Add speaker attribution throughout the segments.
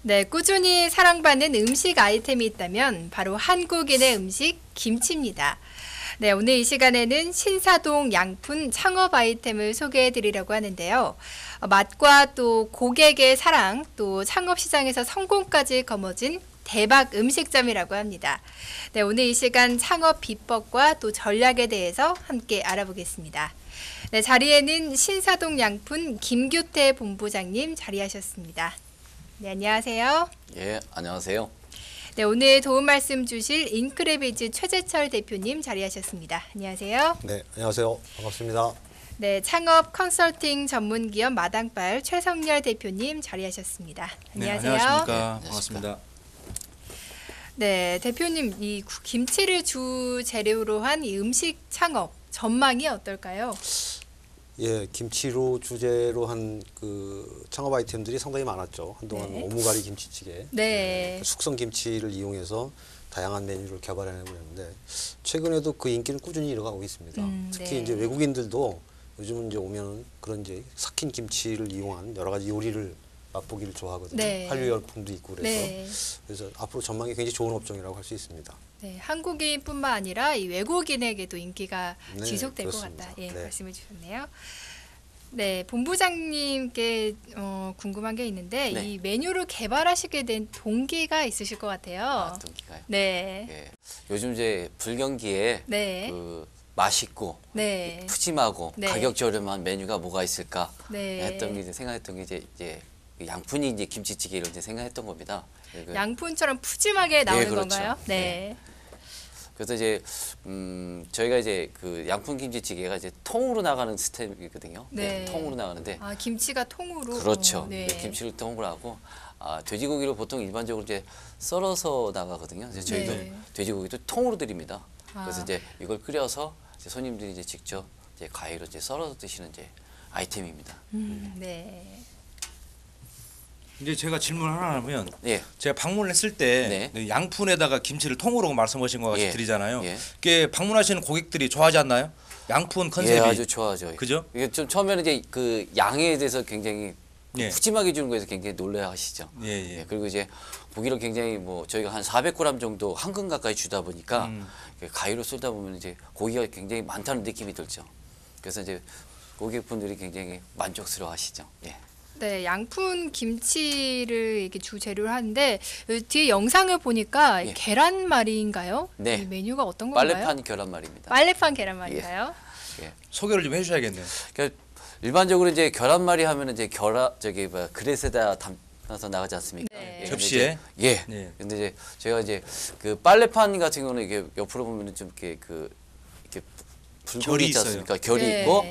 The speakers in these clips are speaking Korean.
Speaker 1: 네, 꾸준히 사랑받는 음식 아이템이 있다면 바로 한국인의 음식 김치입니다. 네, 오늘 이 시간에는 신사동 양푼 창업 아이템을 소개해 드리려고 하는데요. 맛과 또 고객의 사랑, 또 창업 시장에서 성공까지 거머쥔 대박 음식점이라고 합니다. 네, 오늘 이 시간 창업 비법과 또 전략에 대해서 함께 알아보겠습니다. 네, 자리에는 신사동 양푼 김규태 본부장님 자리하셨습니다. 네, 안녕하세요.
Speaker 2: 예, 안녕하세요.
Speaker 1: 네, 오늘 도움 말씀 주실 인크레비즈 최재철 대표님 자리하셨습니다. 안녕하세요.
Speaker 3: 네, 안녕하세요. 반갑습니다.
Speaker 1: 네, 창업 컨설팅 전문 기업 마당발 최성열 대표님 자리하셨습니다. 안녕하세요.
Speaker 4: 네, 안녕하십니까. 반갑습니다.
Speaker 1: 네, 대표님 이 김치를 주 재료로 한 이 음식 창업 전망이 어떨까요?
Speaker 3: 예, 김치로 주제로 한 그 창업 아이템들이 상당히 많았죠. 한동안
Speaker 1: 네.
Speaker 3: 오무가리 김치찌개,
Speaker 1: 네.
Speaker 3: 숙성 김치를 이용해서 다양한 메뉴를 개발해내고 있는데 최근에도 그 인기는 꾸준히 이어가고 있습니다. 특히
Speaker 1: 네.
Speaker 3: 이제 외국인들도 요즘은 이제 오면 그런 이제 삭힌 김치를 이용한 여러 가지 요리를 맛보기를 좋아하거든요.
Speaker 1: 네.
Speaker 3: 한류 열풍도 있고 그래서
Speaker 1: 네.
Speaker 3: 그래서 앞으로 전망이 굉장히 좋은 업종이라고 할 수 있습니다.
Speaker 1: 네, 한국인뿐만 아니라 이 외국인에게도 인기가
Speaker 3: 네,
Speaker 1: 지속될
Speaker 3: 그렇습니다.
Speaker 1: 것 같다. 예,
Speaker 3: 네.
Speaker 1: 말씀해 주셨네요. 네, 본부장님께 궁금한 게 있는데
Speaker 2: 네.
Speaker 1: 이 메뉴를 개발하시게 된 동기가 있으실 것 같아요.
Speaker 2: 동기가요.
Speaker 1: 네,
Speaker 2: 예, 요즘 이제 불경기에
Speaker 1: 네,
Speaker 2: 그 맛있고
Speaker 1: 네,
Speaker 2: 푸짐하고
Speaker 1: 네.
Speaker 2: 가격 저렴한 메뉴가 뭐가 있을까
Speaker 1: 네.
Speaker 2: 했던 게 이제 생각했던 게 이제 그 양푼이 이제 김치찌개를 이제 생각했던 겁니다. 그-
Speaker 1: 양푼처럼 푸짐하게 나오는
Speaker 2: 그렇죠.
Speaker 1: 건가요? 네,
Speaker 2: 그래서 이제 저희가 이제 그 양푼 김치찌개가 이제 통으로 나가는 스텝이거든요.
Speaker 1: 네.
Speaker 2: 통으로 나가는데
Speaker 1: 아 김치가 통으로.
Speaker 2: 그렇죠.
Speaker 1: 네.
Speaker 2: 김치를 통으로 하고 돼지고기를 보통 일반적으로 이제 썰어서 나가거든요. 그래서 저희도
Speaker 1: 네.
Speaker 2: 돼지고기도 통으로 드립니다. 그래서
Speaker 1: 아.
Speaker 2: 이제 이걸 끓여서 이제 손님들이 이제 직접 이제 가위로 이제 썰어서 드시는 이제 아이템입니다.
Speaker 1: 네,
Speaker 4: 이제 제가 질문 하나 하면
Speaker 2: 예,
Speaker 4: 제가 방문했을 때
Speaker 2: 네.
Speaker 4: 양푼에다가 김치를 통으로 말씀하신 것 같이
Speaker 2: 예.
Speaker 4: 드리잖아요.
Speaker 2: 예.
Speaker 4: 그게 방문하시는 고객들이 좋아하지 않나요? 양푼 컨셉이
Speaker 2: 예, 아주 좋아하죠.
Speaker 4: 그죠?
Speaker 2: 이게 좀 처음에는 이제 그 양에 대해서 굉장히
Speaker 4: 예.
Speaker 2: 푸짐하게 주는 거에서 굉장히 놀라하시죠.
Speaker 4: 예, 예.
Speaker 2: 그리고 이제 고기를 굉장히 뭐 저희가 한 400g 정도 한 근 가까이 주다 보니까 가위로 썰다 보면 이제 고기가 굉장히 많다는 느낌이 들죠. 그래서 이제 고객분들이 굉장히 만족스러워하시죠. 예.
Speaker 1: 네, 양푼 김치를 이렇게 주 재료로 하는데 뒤에 영상을 보니까
Speaker 2: 예.
Speaker 1: 계란말이인가요?
Speaker 2: 네.
Speaker 1: 이 메뉴가 어떤 건가요?
Speaker 2: 빨래판 계란말입니다.
Speaker 1: 빨래판 계란말인가요?
Speaker 2: 예.
Speaker 4: 소개를 좀 해주셔야겠네요.
Speaker 2: 그러니까 일반적으로 이제 계란말이 하면은 이제 저기 뭐야 그릇에다 담아서 나가지 않습니까?
Speaker 1: 네.
Speaker 2: 근데
Speaker 4: 접시에?
Speaker 2: 이제, 예.
Speaker 4: 네.
Speaker 2: 근데 이제 제가 이제 그 빨래판 같은 경우는 이게 옆으로 보면은 좀 이렇게 이렇게 불결이
Speaker 4: 결이
Speaker 2: 있지
Speaker 4: 있어요.
Speaker 2: 않습니까? 결이
Speaker 1: 네.
Speaker 2: 있고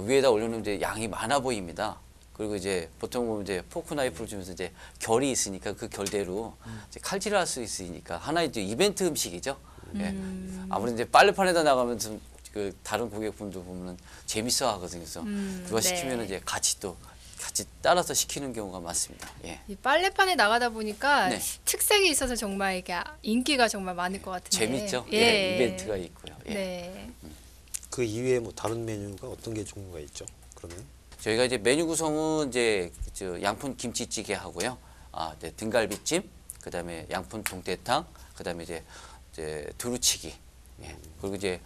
Speaker 2: 위에다 올려놓으면 이제 양이 많아 보입니다. 그리고 이제 보통 보면 이제 포크 나이프를 주면서 이제 결이 있으니까 그 결대로 이제 칼질을 할 수 있으니까 하나의 이제 이벤트 음식이죠. 예. 아무래도 이제 빨래판에다 나가면 좀 그 다른 고객분들 보면은 재밌어 하거든요. 그래서 그거
Speaker 1: 네.
Speaker 2: 시키면은 이제 같이 따라서 시키는 경우가 많습니다. 예.
Speaker 1: 이 빨래판에 나가다 보니까
Speaker 2: 네.
Speaker 1: 특색이 있어서 정말 이게 인기가 정말 많을 것 같은데.
Speaker 2: 재밌죠?
Speaker 1: 예.
Speaker 2: 예. 이벤트가 있고요. 예.
Speaker 1: 네.
Speaker 3: 그 이외에 뭐 다른 메뉴가 어떤 게 종류가 있죠? 그러면
Speaker 2: 저희가 이제 메뉴 구성은 이제 양푼 김치찌개 하고요. 이제 등갈비찜, 그다음에 양푼 동태탕, 그다음에 이제 두루치기, 예. 그리고 이제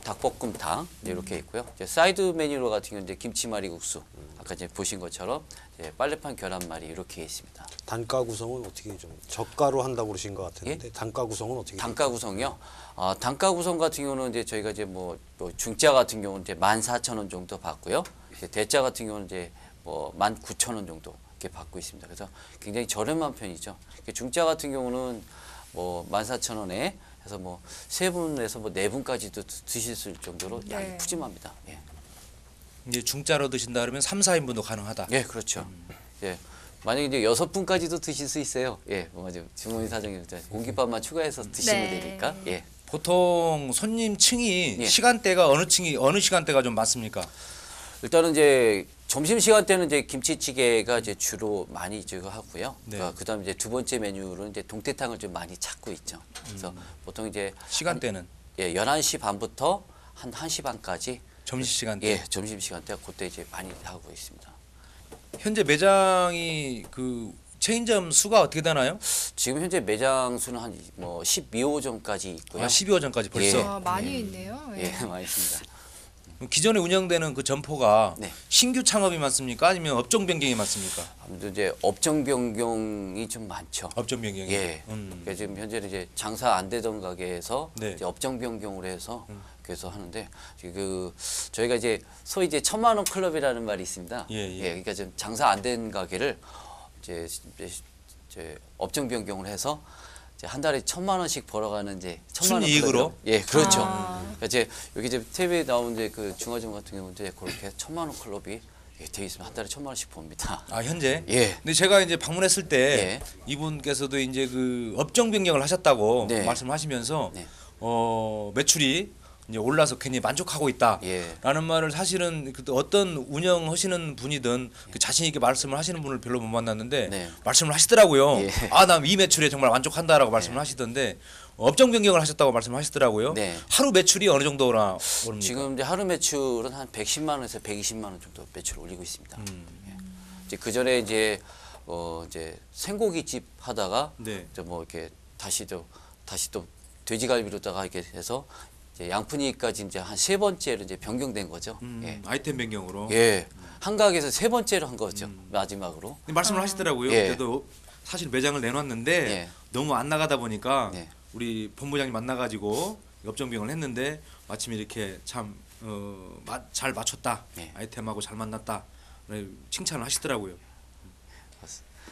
Speaker 2: 닭볶음탕 이렇게 있고요. 이제 사이드 메뉴로 같은 경우는 이제 김치말이국수, 아까 이제 보신 것처럼 이제 빨래판 계란말이 이렇게 있습니다.
Speaker 3: 단가 구성은 어떻게 좀 저가로 한다고 그러신 것 같은데 단가 구성은 어떻게
Speaker 2: 단가 구성이요. 단가 구성 같은 경우는 이제 저희가 이제 뭐 중짜 같은 경우는 이제 14,000원 정도 받고요. 이제 대짜 같은 경우는 이제 뭐 19,000원 정도 이렇게 받고 있습니다. 그래서 굉장히 저렴한 편이죠. 중짜 같은 경우는 뭐 14,000원에 해서 뭐 세 분에서 뭐 네 분까지도 드실 수 있을 정도로
Speaker 1: 네.
Speaker 2: 양이 푸짐합니다. 예.
Speaker 4: 이제 중짜로 드신다 그러면 3, 4인분도 가능하다.
Speaker 2: 예, 그렇죠. 예. 만약에 이제 6분까지도 드실 수 있어요. 예, 뭐 이제 주머니 사정이 공깃밥만 추가해서 드시면
Speaker 1: 네.
Speaker 2: 되니까. 예.
Speaker 4: 보통 손님 층이
Speaker 2: 예.
Speaker 4: 시간대가 어느 시간대가 좀 많습니까?
Speaker 2: 일단은 이제 점심 시간 때는 이제 김치찌개가 이제 주로 많이 이제 하고요.
Speaker 4: 네.
Speaker 2: 그다음 이제 두 번째 메뉴로는 이제 동태탕을 좀 많이 찾고 있죠. 그래서 보통 이제
Speaker 4: 시간대는
Speaker 2: 예, 11시 반부터 한 1시 반까지
Speaker 4: 점심 시간대.
Speaker 2: 예, 점심 시간 때 그때 이제 많이 하고 있습니다.
Speaker 4: 현재 매장이 그 체인점 수가 어떻게 되나요?
Speaker 2: 지금 현재 매장 수는 한 뭐 12호점까지 있고요.
Speaker 4: 12호점까지 벌써.
Speaker 2: 예.
Speaker 1: 많이 있네요.
Speaker 2: 예, 많이 있습니다.
Speaker 4: 기존에 운영되는 그 점포가
Speaker 2: 네.
Speaker 4: 신규 창업이 많습니까? 아니면 업종 변경이 많습니까?
Speaker 2: 아무래도 이제 업종 변경이 좀 많죠.
Speaker 4: 업종 변경이.
Speaker 2: 예. 그러니까 지금 현재는 이제 장사 안 되던 가게에서
Speaker 4: 네.
Speaker 2: 이제 업종 변경으로 해서 그래서 하는데 그 저희가 이제 소위 이제 1,000만 원 클럽이라는 말이 있습니다.
Speaker 4: 예.
Speaker 2: 그러니까 좀 장사 안 된 가게를 이제 업종 변경을 해서 이제 한 달에 1,000만 원씩 벌어가는 이제 1,000만 원
Speaker 4: 순이익으로?
Speaker 2: 클럽이라고. 예, 그렇죠.
Speaker 1: 아.
Speaker 2: 그러니까 이제 여기 이제 TV에 나온 이제 그 중화점 같은 경우는 이제 그렇게 1,000만 원 클럽이 되어 있으면 한 달에 1,000만 원씩 봅니다.
Speaker 4: 아 현재?
Speaker 2: 예.
Speaker 4: 근데 제가 이제 방문했을 때
Speaker 2: 예.
Speaker 4: 이분께서도 이제 그 업종 변경을 하셨다고
Speaker 2: 네.
Speaker 4: 말씀하시면서
Speaker 2: 네.
Speaker 4: 매출이 이제 올라서 굉장히 만족하고 있다라는
Speaker 2: 예.
Speaker 4: 말을 사실은 그 어떤 운영하시는 분이든 그 자신 있게 말씀을 하시는 분을 별로 못 만났는데
Speaker 2: 네.
Speaker 4: 말씀을 하시더라고요.
Speaker 2: 예.
Speaker 4: 아, 난 이 매출에 정말 만족한다라고 말씀을 하시던데 업종 변경을 하셨다고 말씀하시더라고요.
Speaker 2: 네.
Speaker 4: 하루 매출이 어느 정도나 오릅니까?
Speaker 2: 지금 이제 하루 매출은 한 110만 원에서 120만 원 정도 매출을 올리고 있습니다. 예. 이제 그 전에 이제 이제 생고기집 하다가
Speaker 4: 네.
Speaker 2: 뭐 이렇게 다시 또 돼지갈비로다가 이렇게 해서 이제 양푼이까지 이제 한 3번째로 이제 변경된 거죠. 예.
Speaker 4: 아이템 변경으로.
Speaker 2: 예. 한 가게에서 3번째로 한 거죠. 마지막으로.
Speaker 4: 근데 말씀을 하시더라고요.
Speaker 2: 예.
Speaker 4: 그래도 사실 매장을 내놨는데
Speaker 2: 예.
Speaker 4: 너무 안 나가다 보니까
Speaker 2: 네.
Speaker 4: 우리 본부장님 만나가지고 업종병을 했는데 마침 이렇게 참 잘 맞췄다.
Speaker 2: 예.
Speaker 4: 아이템하고 잘 만났다. 칭찬을 하시더라고요.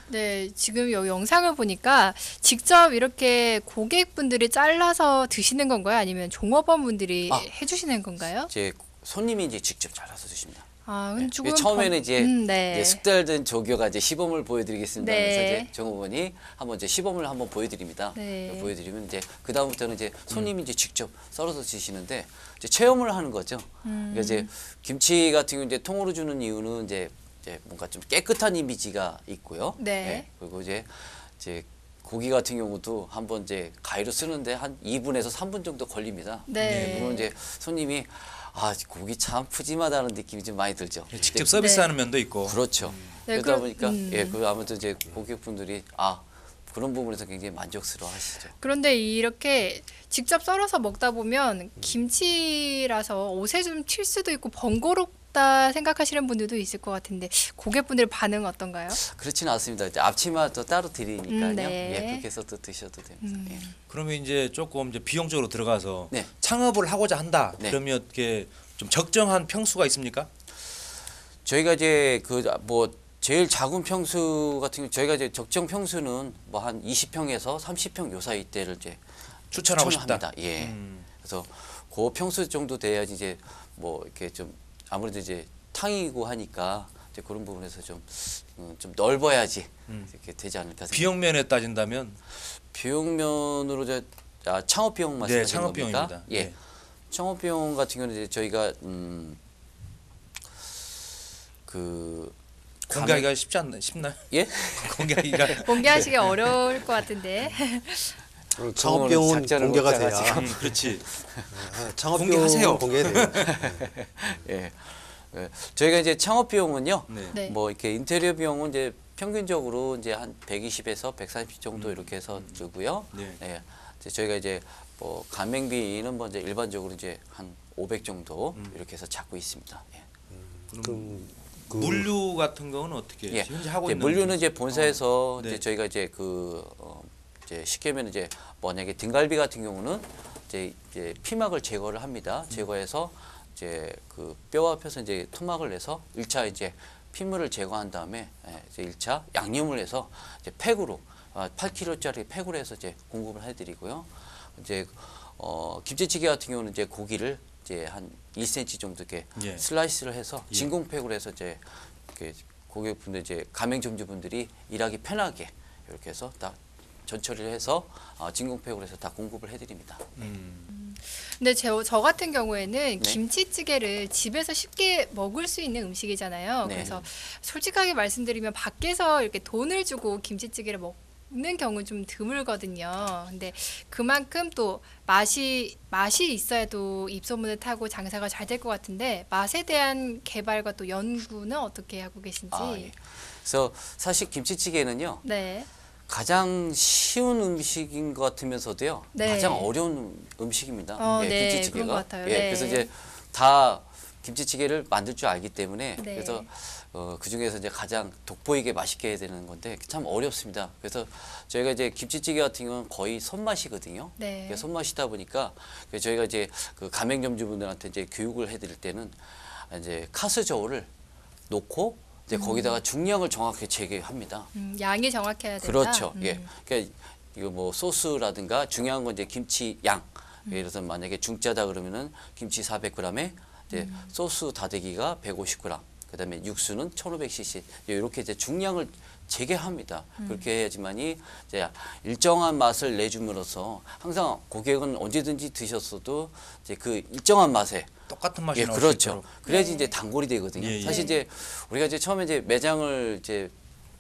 Speaker 1: 네, 지금 여 영상을 보니까 직접 이렇게 고객분들이 잘라서 드시는 건가요? 아니면 종업원분들이 해주시는 건가요?
Speaker 2: 이제 손님이 이제 직접 잘라서 드십니다.
Speaker 1: 아,
Speaker 2: 예.
Speaker 1: 조금
Speaker 2: 처음에는 이제,
Speaker 1: 네.
Speaker 2: 이제 숙달된 조교가 이제 시범을 보여드리겠습니다.
Speaker 1: 네.
Speaker 2: 그래서 이제 종업원이 한번 이제 시범을 한번 보여드립니다.
Speaker 1: 네.
Speaker 2: 보여드리면 이제 그 다음부터는 이제 손님이 이제 직접 썰어서 드시는데 이제 체험을 하는 거죠. 그러니까 이제 김치 같은 경우 이제 통으로 주는 이유는 이제 뭔가 좀 깨끗한 이미지가 있고요.
Speaker 1: 네.
Speaker 2: 예. 그리고 이제 고기 같은 경우도 한번 이제 가위로 쓰는데 한 2분에서 3분 정도 걸립니다.
Speaker 1: 네.
Speaker 2: 그러면 이제 손님이 고기 참 푸짐하다는 느낌이 좀 많이 들죠.
Speaker 4: 직접
Speaker 2: 이제
Speaker 4: 서비스하는 면도 있고.
Speaker 2: 그렇죠.
Speaker 1: 네,
Speaker 2: 그러다
Speaker 1: 그럼-
Speaker 2: 보니까 그 아무튼 이제 고객분들이 그런 부분에서 굉장히 만족스러워하시죠.
Speaker 1: 그런데 이렇게 직접 썰어서 먹다 보면 김치라서 옷에 좀 튈 수도 있고 번거롭다 생각하시는 분들도 있을 것 같은데 고객분들 반응 어떤가요?
Speaker 2: 그렇지는 않습니다. 이제 앞치마 또 따로 드리니까요.
Speaker 1: 네.
Speaker 2: 예, 그렇게 해서 또 드셔도 됩니다. 예.
Speaker 4: 그러면 이제 조금 이제 비용적으로 들어가서
Speaker 2: 네.
Speaker 4: 창업을 하고자 한다.
Speaker 2: 네.
Speaker 4: 그러면 이렇게 좀 적정한 평수가 있습니까?
Speaker 2: 저희가 이제 제일 작은 평수 같은 경우 저희가 이제 적정 평수는 뭐 한 20평에서 30평 요 사이 때를 이제
Speaker 4: 추천하고 싶다.
Speaker 2: 합니다. 예. 그래서 그 평수 정도 돼야지 이제 뭐 이렇게 좀 아무래도 이제 탕이고 하니까 이제 그런 부분에서 좀 넓어야지 이렇게 되지 않을까 생각합니다.
Speaker 4: 비용 면에 따진다면
Speaker 2: 비용면으로 창업 비용 말씀하시는
Speaker 4: 창업
Speaker 2: 겁니까?
Speaker 4: 비용입니다.
Speaker 2: 예.
Speaker 4: 네.
Speaker 2: 창업 비용 같은 경우는 이제 저희가
Speaker 4: 공개하기가 쉽나요?
Speaker 2: 예?
Speaker 4: 공개하기가
Speaker 1: 공개하시기 어려울 것 같은데.
Speaker 3: 창업 비용은
Speaker 2: 작전을
Speaker 3: 공개가
Speaker 2: 못
Speaker 3: 돼야
Speaker 2: 짜가지고.
Speaker 4: 그렇지.
Speaker 3: 창업
Speaker 4: 공개하세요.
Speaker 3: 비용은 공개돼요.
Speaker 2: 예. 예. 저희가 이제 창업 비용은요.
Speaker 4: 네.
Speaker 1: 네.
Speaker 2: 뭐 이렇게 인테리어 비용은 이제 평균적으로 이제 한 120에서 130 정도 이렇게 해서 들고요.
Speaker 4: 네.
Speaker 2: 예. 이제 저희가 이제 뭐 가맹비는 뭐 이제 일반적으로 이제 한 500 정도 이렇게 해서 잡고 있습니다. 예.
Speaker 3: 그럼
Speaker 4: 물류 같은 경우는 어떻게
Speaker 2: 예.
Speaker 4: 현재 하고
Speaker 2: 이제
Speaker 4: 있는
Speaker 2: 물류는 이제 본사에서
Speaker 4: 네.
Speaker 2: 이제 저희가 이제 이제 쉽게 하면 이제 만약에 등갈비 같은 경우는 이제 피막을 제거를 합니다. 제거해서 이제 그 뼈와 펴서 이제 토막을 내서 1차 이제 핏물을 제거한 다음에 이제 1차 양념을 해서 이제 팩으로 8kg짜리 팩으로 해서 이제 공급을 해드리고요. 이제 김치찌개 같은 경우는 이제 고기를 이제 한 2cm 정도 이렇게
Speaker 4: 예.
Speaker 2: 슬라이스를 해서 진공팩으로 해서 이제 이렇게 고객분들 이제 가맹점주분들이 일하기 편하게 이렇게 해서 다 전처리를 해서 진공팩으로 해서 다 공급을 해드립니다.
Speaker 1: 근데 저 같은 경우에는
Speaker 2: 네.
Speaker 1: 김치찌개를 집에서 쉽게 먹을 수 있는 음식이잖아요.
Speaker 2: 네.
Speaker 1: 그래서 솔직하게 말씀드리면 밖에서 이렇게 돈을 주고 김치찌개를 먹는 경우는 좀 드물거든요. 근데 그만큼 또 맛이 있어야 또 입소문을 타고 장사가 잘 될 것 같은데 맛에 대한 개발과 또 연구는 어떻게 하고 계신지.
Speaker 2: 예. 그래서 사실 김치찌개는요.
Speaker 1: 네.
Speaker 2: 가장 쉬운 음식인 것 같으면서도요.
Speaker 1: 네.
Speaker 2: 가장 어려운 음식입니다.
Speaker 1: 네,
Speaker 2: 김치찌개가.
Speaker 1: 그런 것 같아요.
Speaker 2: 예,
Speaker 1: 네.
Speaker 2: 그래서 이제 다 김치찌개를 만들 줄 알기 때문에
Speaker 1: 네.
Speaker 2: 그래서 그 중에서 이제 가장 돋보이게 맛있게 해야 되는 건데 참 어렵습니다. 그래서 저희가 이제 김치찌개 같은 경우는 거의 손맛이거든요.
Speaker 1: 네.
Speaker 2: 그게 손맛이다 보니까 저희가 이제 그 가맹점주분들한테 이제 교육을 해드릴 때는 이제 카스저울을 놓고 이제 거기다가 중량을 정확히 재게합니다.
Speaker 1: 양이 정확해야 된다.
Speaker 2: 그렇죠. 예. 그러니까 이거 뭐 소스라든가 중요한 건 이제 김치 양. 예를 들어서 만약에 중짜다 그러면은 김치 400g에 이제 소스 다대기가 150g. 그다음에 육수는 1500cc. 이렇게 이제 중량을 재게합니다. 그렇게 해야지만이 이제 일정한 맛을 내줌으로써 항상 고객은 언제든지 드셨어도 이제 그 일정한 맛에
Speaker 4: 똑같은 맛이 나올 수
Speaker 2: 그렇죠.
Speaker 4: 있도록.
Speaker 2: 그래야지
Speaker 1: 네.
Speaker 2: 이제 단골이 되거든요.
Speaker 4: 예, 예.
Speaker 2: 사실 이제 우리가 이제 처음에 이제 매장을 이제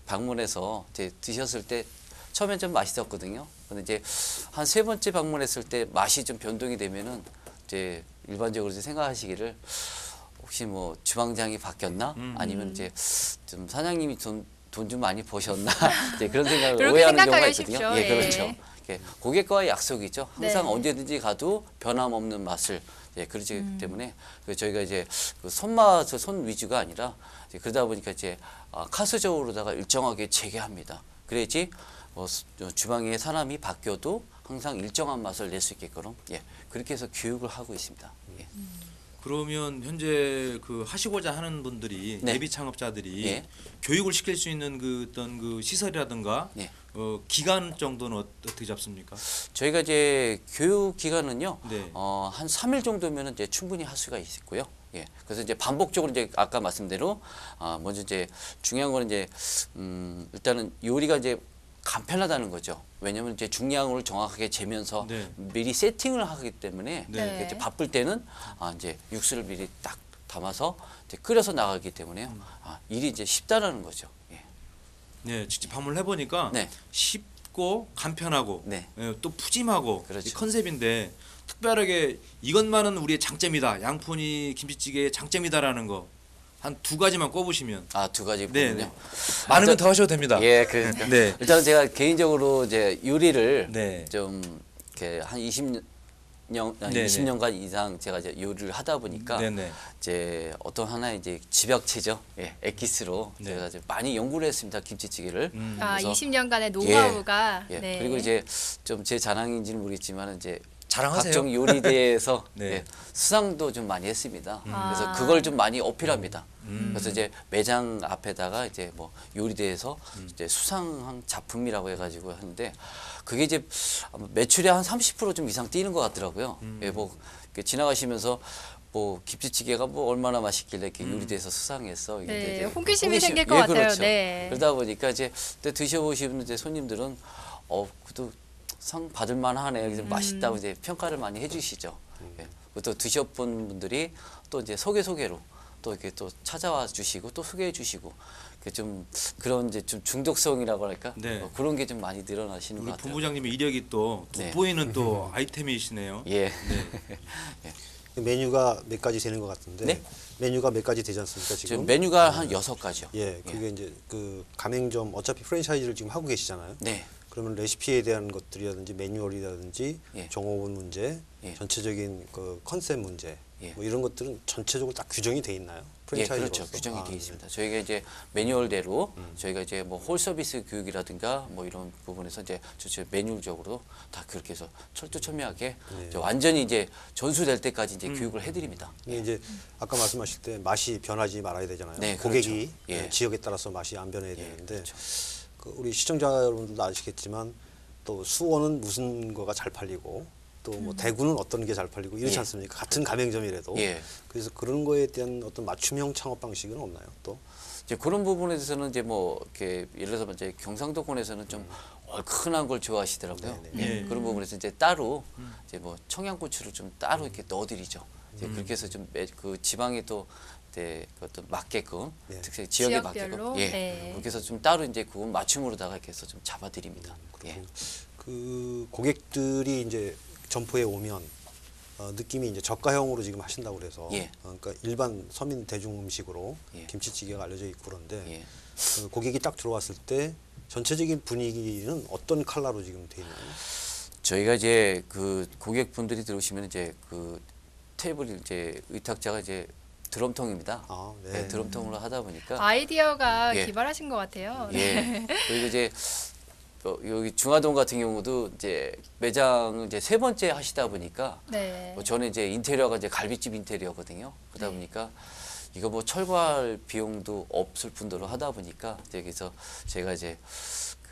Speaker 2: 방문해서 이제 드셨을 때 처음엔 좀 맛있었거든요. 근데 이제 한 3번째 방문했을 때 맛이 좀 변동이 되면은 이제 일반적으로 이제 생각하시기를 혹시 뭐 주방장이 바뀌었나? 아니면 이제 좀 사장님이 돈 좀 많이 버셨나? 이제 그런 생각을
Speaker 1: 그렇게
Speaker 2: 오해하는 경우가
Speaker 1: 생각하십시오.
Speaker 2: 있거든요. 예,
Speaker 1: 예.
Speaker 2: 그렇죠. 이렇게 고객과의 약속이죠. 항상
Speaker 1: 네.
Speaker 2: 언제든지 가도 변함없는 맛을 그렇기 때문에 저희가 이제 그 손맛 손 위주가 아니라 이제 그러다 보니까 이제 카스저울로다가 일정하게 재게합니다. 그래야지 주방에 사람이 바뀌어도 항상 일정한 맛을 낼 수 있게끔 그렇게 해서 교육을 하고 있습니다. 예.
Speaker 4: 그러면 현재 그 하시고자 하는 분들이
Speaker 2: 네.
Speaker 4: 예비 창업자들이
Speaker 2: 예.
Speaker 4: 교육을 시킬 수 있는 그 어떤 그 시설이라든가
Speaker 2: 예.
Speaker 4: 기간 정도는 어떻게 잡습니까?
Speaker 2: 저희가 이제 교육 기간은요,
Speaker 4: 네.
Speaker 2: 한 3일 정도면 이제 충분히 할 수가 있고요. 예. 그래서 이제 반복적으로 이제 아까 말씀대로 먼저 이제 중요한 거는 이제 일단은 요리가 이제 간편하다는 거죠. 왜냐하면 이제 중량을 정확하게 재면서
Speaker 4: 네.
Speaker 2: 미리 세팅을 하기 때문에
Speaker 1: 네.
Speaker 2: 이제 바쁠 때는 이제 육수를 미리 딱 담아서 이제 끓여서 나가기 때문에요. 일이 이제 쉽다라는 거죠. 예.
Speaker 4: 네, 직접 방문을 해보니까
Speaker 2: 네.
Speaker 4: 쉽고 간편하고
Speaker 2: 네.
Speaker 4: 또 푸짐하고
Speaker 2: 그렇죠.
Speaker 4: 이 컨셉인데 특별하게 이것만은 우리의 장점이다. 양푼이 김치찌개의 장점이다라는 거 한 2가지만 꼽으시면.
Speaker 2: 2가지
Speaker 4: 네,
Speaker 2: 부분요.
Speaker 4: 네. 많으면 더 하셔도 됩니다.
Speaker 2: 예, 그러니까
Speaker 4: 네.
Speaker 2: 일단 제가 개인적으로 이제 요리를
Speaker 4: 네.
Speaker 2: 좀 이렇게 한 20년,
Speaker 4: 네,
Speaker 2: 20년간 이상 제가 이제 요리를 하다 보니까
Speaker 4: 네네.
Speaker 2: 이제 어떤 하나의 이제 집약체죠, 엑기스로
Speaker 4: 네.
Speaker 2: 제가 이제 많이 연구를 했습니다 김치찌개를. 그래서
Speaker 1: 20년간의 노하우가.
Speaker 2: 예,
Speaker 1: 네.
Speaker 2: 그리고 이제 좀 제 자랑인지는 모르겠지만 이제
Speaker 4: 자랑하세요.
Speaker 2: 각종 요리대에서
Speaker 4: 네.
Speaker 2: 수상도 좀 많이 했습니다. 그래서
Speaker 1: 아.
Speaker 2: 그걸 좀 많이 어필합니다. 그래서 이제 매장 앞에다가 이제 뭐 요리대에서 이제 수상한 작품이라고 해가지고 하는데 그게 이제 매출의 한 30% 좀 이상 뛰는 것 같더라고요. 예, 뭐 이렇게 지나가시면서 뭐 김치찌개가 뭐 얼마나 맛있길래 이렇게 요리대에서 수상했어.
Speaker 1: 네,
Speaker 2: 이게 이제
Speaker 1: 호기심이 생길 것 같아요.
Speaker 2: 그렇죠.
Speaker 1: 네.
Speaker 2: 그러다 보니까 이제 드셔보시는 이제 손님들은 그래도 상 받을 만하네. 그래서 맛있다고 이제 평가를 많이 해주시죠. 예. 또 드셔본 분들이 또 이제 소개로 또 이렇게 또 찾아와 주시고 또 소개해 주시고 좀 그런 이제 좀 중독성이라고 할까
Speaker 4: 네.
Speaker 2: 그런 게 좀 많이 늘어나시는 것
Speaker 4: 우리
Speaker 2: 같아요.
Speaker 4: 본부장님의 이력이 또
Speaker 2: 네.
Speaker 4: 돋보이는 또 아이템이시네요.
Speaker 2: 예.
Speaker 3: 메뉴가 몇 가지 되는 것 같은데
Speaker 2: 네?
Speaker 3: 메뉴가 몇 가지 되지 않습니까
Speaker 2: 지금
Speaker 3: 지금?
Speaker 2: 메뉴가 한 6가지요.
Speaker 3: 예, 그게 이제 그 가맹점 어차피 프랜차이즈를 지금 하고 계시잖아요.
Speaker 2: 네.
Speaker 3: 그러면 레시피에 대한 것들이라든지 매뉴얼이라든지
Speaker 2: 예.
Speaker 3: 종업원 문제,
Speaker 2: 예.
Speaker 3: 전체적인 그 컨셉 문제,
Speaker 2: 예.
Speaker 3: 뭐 이런 것들은 전체적으로 딱 규정이 돼 있나요?
Speaker 2: 예,
Speaker 3: 프랜차이즈로서?
Speaker 2: 그렇죠. 규정이 돼
Speaker 3: 네.
Speaker 2: 있습니다. 저희가 이제 매뉴얼대로 저희가 이제 뭐 홀 서비스 교육이라든가 뭐 이런 부분에서 이제 매뉴얼적으로 다 그렇게 해서 철두철미하게
Speaker 3: 네.
Speaker 2: 이제 완전히 이제 전수될 때까지 이제 교육을 해드립니다.
Speaker 3: 이게 이제 아까 말씀하실 때 맛이 변하지 말아야 되잖아요.
Speaker 2: 네,
Speaker 3: 고객이
Speaker 2: 그렇죠. 예.
Speaker 3: 지역에 따라서 맛이 안 변해야
Speaker 2: 예,
Speaker 3: 되는데
Speaker 2: 그렇죠.
Speaker 3: 그 우리 시청자 여러분들도 아시겠지만 또 수원은 무슨 거가 잘 팔리고 또 뭐 대구는 어떤 게 잘 팔리고 이렇지
Speaker 2: 예.
Speaker 3: 않습니까? 같은 가맹점이라도
Speaker 2: 예.
Speaker 3: 그래서 그런 거에 대한 어떤 맞춤형 창업 방식은 없나요? 또
Speaker 2: 이제 그런 부분에 대해서는 이제 뭐 이렇게 예를 들어서 이제 경상도권에서는 좀 얼큰한 걸 좋아하시더라고요.
Speaker 3: 네,
Speaker 2: 예. 그런 부분에서 이제 따로 이제 뭐 청양고추를 좀 따로 이렇게 넣어드리죠. 이제 그렇게 해서 좀 그 지방에 또 네, 그것도 맞게끔
Speaker 3: 네.
Speaker 2: 특히 지역에
Speaker 1: 지역별로?
Speaker 2: 맞게끔
Speaker 1: 네.
Speaker 2: 그렇게 해서 좀 따로 이제 그 맞춤으로다가 이렇게 해서 좀 잡아드립니다. 예.
Speaker 3: 그 고객들이 이제 점포에 오면 느낌이 이제 저가형으로 지금 하신다고 그래서
Speaker 2: 예.
Speaker 3: 그러니까 일반 서민 대중 음식으로
Speaker 2: 예.
Speaker 3: 김치찌개가 알려져 있고 그런데
Speaker 2: 예.
Speaker 3: 그 고객이 딱 들어왔을 때 전체적인 분위기는 어떤 컬러로 지금 돼 있나요?
Speaker 2: 저희가 이제 그 고객분들이 들어오시면 이제 그 테이블 이제 의탁자가 이제 드럼통입니다.
Speaker 3: 아, 네.
Speaker 2: 네, 드럼통으로 하다 보니까
Speaker 1: 아이디어가
Speaker 2: 예.
Speaker 1: 기발하신 것 같아요.
Speaker 2: 예. 그리고 이제 여기 중화동 같은 경우도 이제 매장 이제 3번째 하시다 보니까
Speaker 1: 네.
Speaker 2: 저는 이제 인테리어가 이제 갈비집 인테리어거든요. 그러다 보니까 이거 뭐 철거할 비용도 없을 뿐더러 하다 보니까 여기서 제가 이제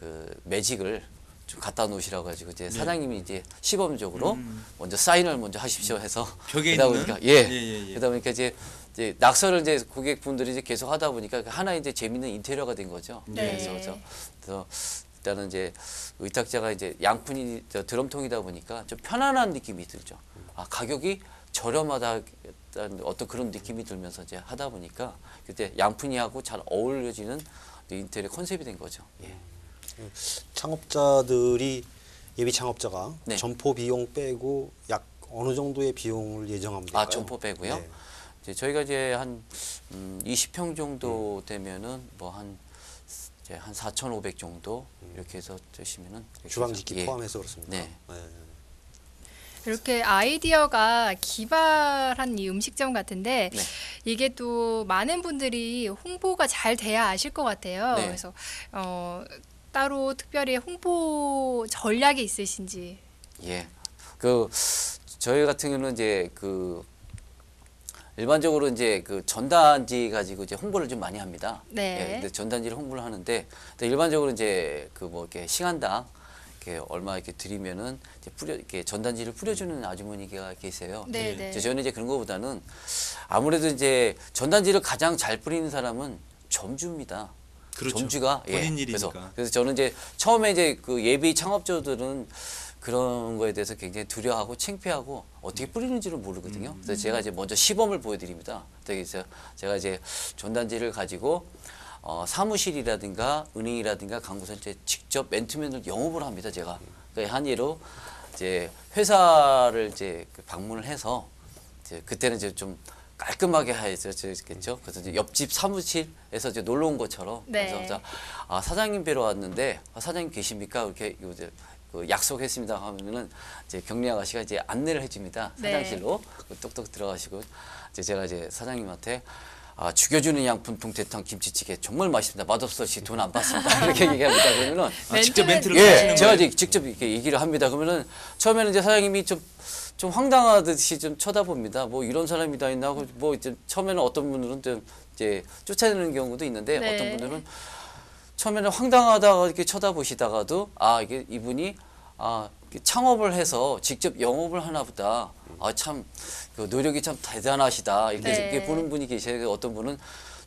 Speaker 2: 그 매직을 좀 갖다 놓으시라고 가지고 이제 사장님이 이제 시범적으로 먼저 사인을 먼저 하십시오 해서
Speaker 4: 벽에
Speaker 2: 그러다
Speaker 4: 있는?
Speaker 2: 보니까
Speaker 4: 예.
Speaker 2: 그러다 보니까 이제 낙서를 이제 고객분들이 이제 계속 하다 보니까 하나 이제 재밌는 인테리어가 된 거죠.
Speaker 1: 네.
Speaker 2: 그래서 일단은 이제 의탁자가 이제 양푼이 드럼통이다 보니까 좀 편안한 느낌이 들죠. 아, 가격이 저렴하다 어떤 그런 느낌이 들면서 이제 하다 보니까 그때 양푼이하고 잘 어울려지는 인테리어 컨셉이 된 거죠. 예.
Speaker 3: 창업자들이 예비 창업자가
Speaker 2: 네.
Speaker 3: 점포 비용 빼고 약 어느 정도의 비용을 예정하면 될까요?
Speaker 2: 아, 점포 빼고요?
Speaker 3: 네.
Speaker 2: 이제 저희가 이제 한 20평 정도 되면은 뭐 한 4,500 정도 이렇게 해서 드시면은
Speaker 3: 주방 짓기
Speaker 2: 예.
Speaker 3: 포함해서 그렇습니다.
Speaker 2: 네.
Speaker 1: 이렇게 아이디어가 기발한 이 음식점 같은데
Speaker 2: 네.
Speaker 1: 이게 또 많은 분들이 홍보가 잘 돼야 아실 것 같아요.
Speaker 2: 네.
Speaker 1: 그래서 따로 특별히 홍보 전략이 있으신지.
Speaker 2: 예. 그 저희 같은 경우는 이제 그 일반적으로 이제 그 전단지 가지고 이제 홍보를 좀 많이 합니다.
Speaker 1: 네.
Speaker 2: 예, 근데 전단지를 홍보를 하는데 일반적으로 이제 그 뭐 이렇게 시간당 이렇게 얼마 이렇게 드리면은 이제 이렇게 전단지를 뿌려주는 아주머니가 계세요.
Speaker 1: 네, 네.
Speaker 2: 저는 이제 그런 거보다는 아무래도 이제 전단지를 가장 잘 뿌리는 사람은 점주입니다.
Speaker 4: 그렇죠.
Speaker 2: 점주가
Speaker 4: 본인 일이니까.
Speaker 2: 그래서 저는 이제 처음에 이제 그 예비 창업자들은 그런 거에 대해서 굉장히 두려워하고 창피하고 어떻게 뿌리는지를 모르거든요. 그래서 제가 이제 먼저 시범을 보여드립니다. 그래서 제가 이제 전단지를 가지고 사무실이라든가 은행이라든가 강구선 이제 직접 맨투맨을 영업을 합니다. 제가 그러니까 한 예로 이제 회사를 이제 방문을 해서 이제 그때는 이제 좀 깔끔하게 해야겠죠. 그래서 이제 옆집 사무실에서 이제 놀러 온 것처럼
Speaker 1: 네.
Speaker 2: 그래서 아, 사장님 뵈러 왔는데 사장님 계십니까? 이렇게 이제 그 약속했습니다 하면은 이제 경리 아가씨가 이제 안내를 해줍니다.
Speaker 1: 네.
Speaker 2: 화장실로 똑똑 들어가시고 이제 제가 이제 사장님한테 아, 죽여주는 양푼 동태탕 김치찌개 정말 맛있습니다. 맛없어시 돈 안 받습니다. 이렇게 얘기합니다. 그러면은
Speaker 4: 직접 멘트를
Speaker 2: 예,
Speaker 4: 하시는
Speaker 2: 제가
Speaker 4: 거예요?
Speaker 2: 이제 직접 이렇게 얘기를 합니다. 그러면은 처음에는 이제 사장님이 좀 황당하듯이 좀 쳐다봅니다. 뭐 이런 사람이 다 있나 하고 뭐 이제 처음에는 어떤 분들은 좀 이제 쫓아내는 경우도 있는데
Speaker 1: 네.
Speaker 2: 어떤 분들은 처음에는 황당하다가 이렇게 쳐다보시다가도 아 이게 이분이 아 창업을 해서 직접 영업을 하나 보다. 아 참 그 노력이 참 대단하시다. 이렇게,
Speaker 1: 네.
Speaker 2: 이렇게 보는 분이 계셔요. 어떤 분은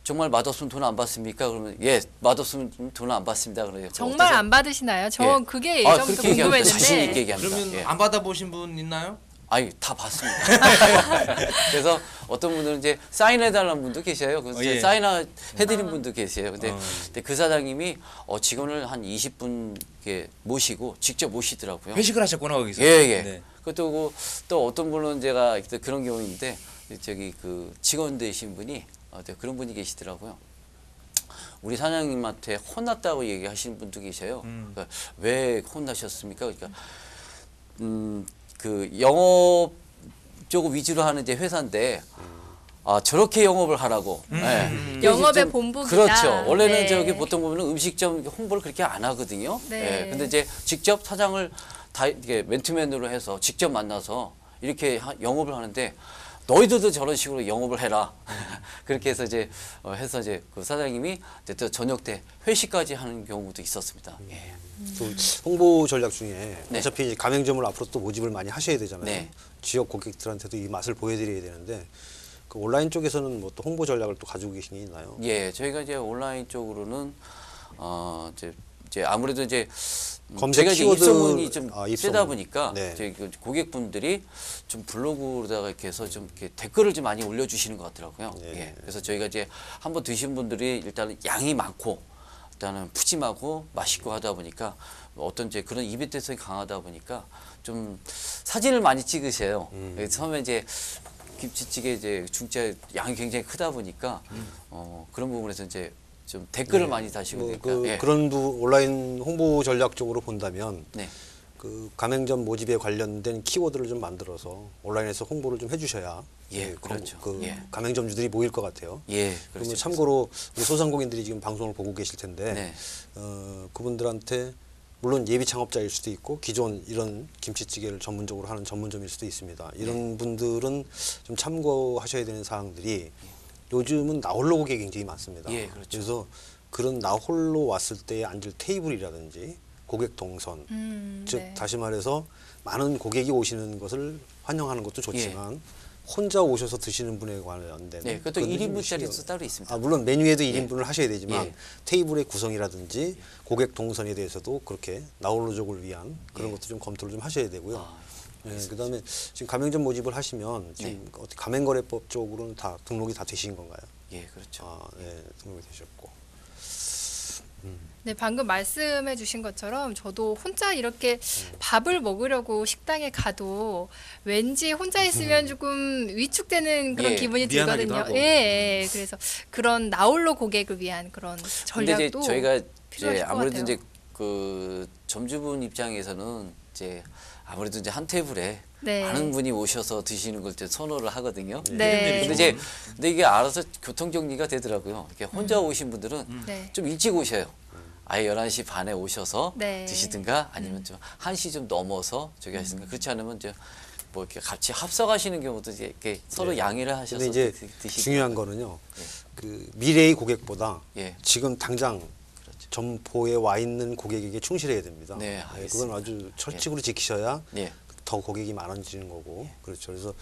Speaker 2: 정말 맛없으면 돈 안 받습니까? 그러면 예 맛없으면 돈 안 받습니다. 그래요.
Speaker 1: 정말
Speaker 2: 어떠세요?
Speaker 1: 안 받으시나요? 전
Speaker 2: 예.
Speaker 1: 그게 예전부터
Speaker 2: 그렇게 얘기합니다. 자신 있게
Speaker 1: 궁금했는데.
Speaker 2: 얘기합니다.
Speaker 4: 그러면
Speaker 2: 예.
Speaker 4: 안 받아보신 분 있나요?
Speaker 2: 아니 다 봤습니다. 그래서 어떤 분들은 이제 사인해달라는 분도 계셔요. 그래서
Speaker 4: 예.
Speaker 2: 사인해드린 분도 계세요. 근데 그 사장님이 직원을 한 20분 이렇게 모시고 직접 모시더라고요.
Speaker 4: 회식을 하셨구나 거기서.
Speaker 2: 예.
Speaker 4: 네.
Speaker 2: 그것도 또 어떤 분은 제가 그런 경우인데 저기 그 직원 되신 분이 그런 분이 계시더라고요. 우리 사장님한테 혼났다고 얘기하시는 분도 계셔요. 그러니까 왜 혼나셨습니까? 그러니까 그 영업 쪽 위주로 하는 이제 회사인데 아 저렇게 영업을 하라고. 네.
Speaker 1: 영업의
Speaker 2: 좀
Speaker 1: 본보기다.
Speaker 2: 그렇죠. 원래는
Speaker 1: 네.
Speaker 2: 저기 보통 보면 음식점 홍보를 그렇게 안 하거든요.
Speaker 1: 네.
Speaker 2: 근데 이제 직접 사장을 다 이렇게 맨투맨으로 해서 직접 만나서 이렇게 영업을 하는데 너희들도 저런 식으로 영업을 해라. 그렇게 해서 이제 해서 이제 그 사장님이 이제 또 저녁 때 회식까지 하는 경우도 있었습니다. 예.
Speaker 3: 또 홍보 전략 중에
Speaker 2: 네.
Speaker 3: 어차피 이제 가맹점을 앞으로 또 모집을 많이 하셔야 되잖아요.
Speaker 2: 네.
Speaker 3: 지역 고객들한테도 이 맛을 보여드려야 되는데 그 온라인 쪽에서는 뭐 또 홍보 전략을 또 가지고 계신 게 있나요?
Speaker 2: 예, 저희가 이제 온라인 쪽으로는 이제 아무래도 이제
Speaker 3: 검색
Speaker 2: 제가 이제
Speaker 3: 키워드-
Speaker 2: 입소문이 좀
Speaker 3: 입소문.
Speaker 2: 세다 보니까
Speaker 3: 네.
Speaker 2: 저희 그 고객분들이 좀 블로그로다가 이렇게 해서 좀 이렇게 댓글을 좀 많이 올려주시는 것 같더라고요.
Speaker 3: 네.
Speaker 2: 예, 그래서 저희가 이제 한번 드신 분들이 일단은 양이 많고 일단은 푸짐하고 맛있고 하다 보니까 어떤 이제 그런 이벤트성이 강하다 보니까 좀 사진을 많이 찍으세요. 처음에 이제 김치찌개 이제 중짜 양이 굉장히 크다 보니까 그런 부분에서 이제 좀 댓글을 많이 다시고 그러니까 예.
Speaker 3: 그런 온라인 홍보 전략적으로 본다면
Speaker 2: 네.
Speaker 3: 그 가맹점 모집에 관련된 키워드를 좀 만들어서 온라인에서 홍보를 좀 해주셔야
Speaker 2: 예, 그렇죠. 예.
Speaker 3: 가맹점주들이 모일 것 같아요.
Speaker 2: 예,
Speaker 3: 그러면
Speaker 2: 그렇죠.
Speaker 3: 참고로 우리 소상공인들이 지금 방송을 보고 계실 텐데
Speaker 2: 네.
Speaker 3: 그분들한테 물론 예비 창업자일 수도 있고 기존 이런 김치찌개를 전문적으로 하는 전문점일 수도 있습니다. 이런 분들은 좀 참고하셔야 되는 사항들이 요즘은 나홀로 고객이 굉장히 많습니다.
Speaker 2: 예, 그렇죠.
Speaker 3: 그래서 그런 나홀로 왔을 때 앉을 테이블이라든지 고객 동선, 즉
Speaker 1: 네.
Speaker 3: 다시 말해서 많은 고객이 오시는 것을 환영하는 것도 좋지만 혼자 오셔서 드시는 분에 관련된
Speaker 2: 네, 그것도
Speaker 3: 그건
Speaker 2: 1인분짜리도
Speaker 3: 좀
Speaker 2: 따로 있습니다.
Speaker 3: 물론 메뉴에도 1인분을 하셔야 되지만
Speaker 2: 예.
Speaker 3: 테이블의 구성이라든지 고객 동선에 대해서도 그렇게 나홀로족을 위한 그런 것도 좀 검토를 좀 하셔야 되고요.
Speaker 2: 아,
Speaker 3: 그다음에 지금 가맹점 모집을 하시면 지금 어떻게 가맹거래법 쪽으로는 다 등록이 다 되신 건가요?
Speaker 2: 예, 그렇죠.
Speaker 3: 네, 등록이 되셨고.
Speaker 1: 네, 방금 말씀해 주신 것처럼 저도 혼자 이렇게 밥을 먹으려고 식당에 가도 왠지 혼자 있으면 조금 위축되는 그런
Speaker 2: 예,
Speaker 1: 기분이
Speaker 4: 미안하기도
Speaker 1: 들거든요.
Speaker 4: 하고.
Speaker 1: 예, 그래서 그런 나홀로 고객을 위한 그런
Speaker 2: 근데 이제
Speaker 1: 전략도
Speaker 2: 저희가
Speaker 1: 필요하실
Speaker 2: 이제
Speaker 1: 것
Speaker 2: 아무래도
Speaker 1: 같아요.
Speaker 2: 이제 그 점주분 입장에서는 이제 아무래도 이제 한 테이블에
Speaker 1: 네.
Speaker 2: 많은 분이 오셔서 드시는 걸 이제 선호를 하거든요.
Speaker 1: 네.
Speaker 2: 근데 이게 알아서 교통 정리가 되더라고요. 이렇게 혼자 오신 분들은
Speaker 1: 네.
Speaker 2: 좀 일찍 오셔요. 아예 11시 반에 오셔서
Speaker 1: 네.
Speaker 2: 드시든가 아니면 좀 1시 좀 넘어서 저기 하시든가 그렇지 않으면 이제 뭐 이렇게 같이 합석하시는 경우도 이제 이렇게 서로 양해를 하셔서
Speaker 3: 근데 이제
Speaker 2: 드시고
Speaker 3: 중요한 거는요. 그 미래의 고객보다
Speaker 2: 예.
Speaker 3: 지금 당장 점포에 와 있는 고객에게 충실해야 됩니다.
Speaker 2: 네, 알겠습니다.
Speaker 3: 그건 아주 철칙으로 지키셔야
Speaker 2: 예.
Speaker 3: 더 고객이 많아지는 거고 그렇죠. 그래서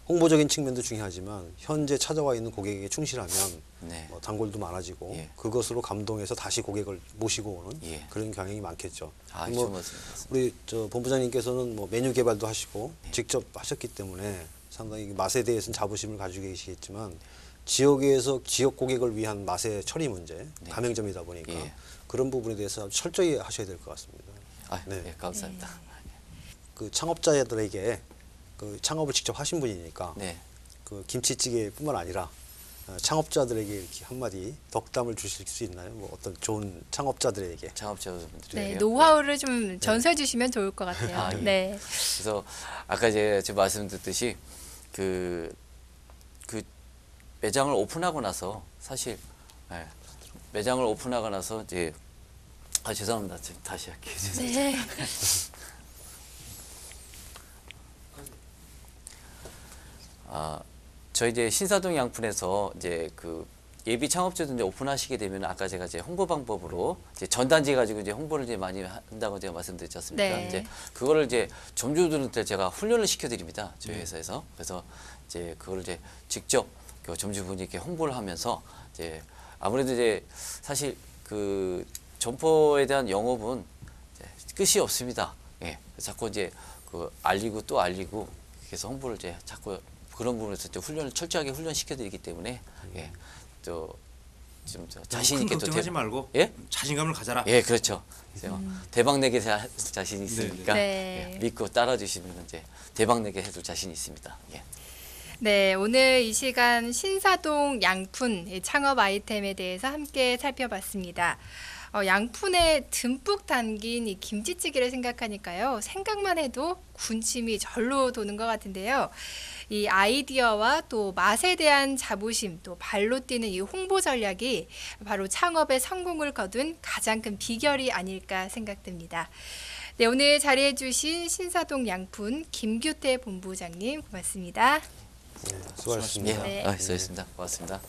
Speaker 3: 홍보적인 측면도 중요하지만 현재 찾아와 있는 고객에게 충실하면
Speaker 2: 네.
Speaker 3: 단골도 많아지고
Speaker 2: 예.
Speaker 3: 그것으로 감동해서 다시 고객을 모시고 오는
Speaker 2: 예.
Speaker 3: 그런 경향이 많겠죠.
Speaker 2: 아,
Speaker 3: 뭐
Speaker 2: 좋은 말씀이셨습니다.
Speaker 3: 우리 본부장님께서는 뭐 메뉴 개발도 하시고
Speaker 2: 예.
Speaker 3: 직접 하셨기 때문에 상당히 맛에 대해서는 자부심을 가지고 계시겠지만 지역에서 지역 고객을 위한 맛의 처리 문제, 가맹점이다 보니까
Speaker 2: 예.
Speaker 3: 그런 부분에 대해서 아주 철저히 하셔야 될 것 같습니다.
Speaker 2: 아,
Speaker 3: 네.
Speaker 2: 예, 감사합니다.
Speaker 3: 그 창업자들에게 그 창업을 직접 하신 분이니까
Speaker 2: 네.
Speaker 3: 그 김치찌개뿐만 아니라 창업자들에게 이렇게 한마디 덕담을 주실 수 있나요? 뭐 어떤 좋은 창업자들에게.
Speaker 2: 창업자분들에게
Speaker 1: 네, 노하우를 좀 전수해 주시면 좋을 것 같아요.
Speaker 2: 아, 예.
Speaker 1: 네.
Speaker 2: 그래서 아까 제가 말씀드렸듯이 그 매장을 오픈하고 나서 사실 매장을 오픈하고 나서 이제 죄송합니다. 지금 다시 할게요.
Speaker 1: 네.
Speaker 2: 저희 이제 신사동 양푼에서 이제 그 예비 창업자들 이제 오픈하시게 되면 아까 제가 이제 홍보 방법으로 이제 전단지 가지고 이제 홍보를 이제 많이 한다고 제가 말씀드렸지 않습니까?
Speaker 1: 네.
Speaker 2: 이제 그거를 이제 점주들한테 제가 훈련을 시켜드립니다. 저희 회사에서. 그래서 이제 그걸 이제 직접 그 점주분이 이렇게 홍보를 하면서 이제 아무래도 이제 사실 그 점포에 대한 영업은 이제 끝이 없습니다. 예. 자꾸 이제 그 알리고 또 알리고 그래서 홍보를 이제 자꾸 그런 부분에서 이제 철저하게 훈련시켜드리기 때문에 예. 또 좀 자신 있게 또
Speaker 4: 걱정하지 말고
Speaker 2: 예?
Speaker 4: 자신감을 가져라.
Speaker 2: 예, 그렇죠. 그래서 대박 내게 자신이 있으니까
Speaker 1: 네.
Speaker 2: 예, 믿고 따라주시면 이제 대박 내게 해줄 자신이 있습니다. 예.
Speaker 1: 네, 오늘 이 시간 신사동 양푼 창업 아이템에 대해서 함께 살펴봤습니다. 양푼에 듬뿍 담긴 이 김치찌개를 생각하니까요. 생각만 해도 군침이 절로 도는 것 같은데요. 이 아이디어와 또 맛에 대한 자부심, 또 발로 뛰는 이 홍보 전략이 바로 창업의 성공을 거둔 가장 큰 비결이 아닐까 생각됩니다. 네, 오늘 자리해 주신 신사동 양푼 김규태 본부장님 고맙습니다.
Speaker 3: 네, 수고하셨습니다.
Speaker 2: 예,
Speaker 1: 네.
Speaker 2: 수고하셨습니다. 고맙습니다.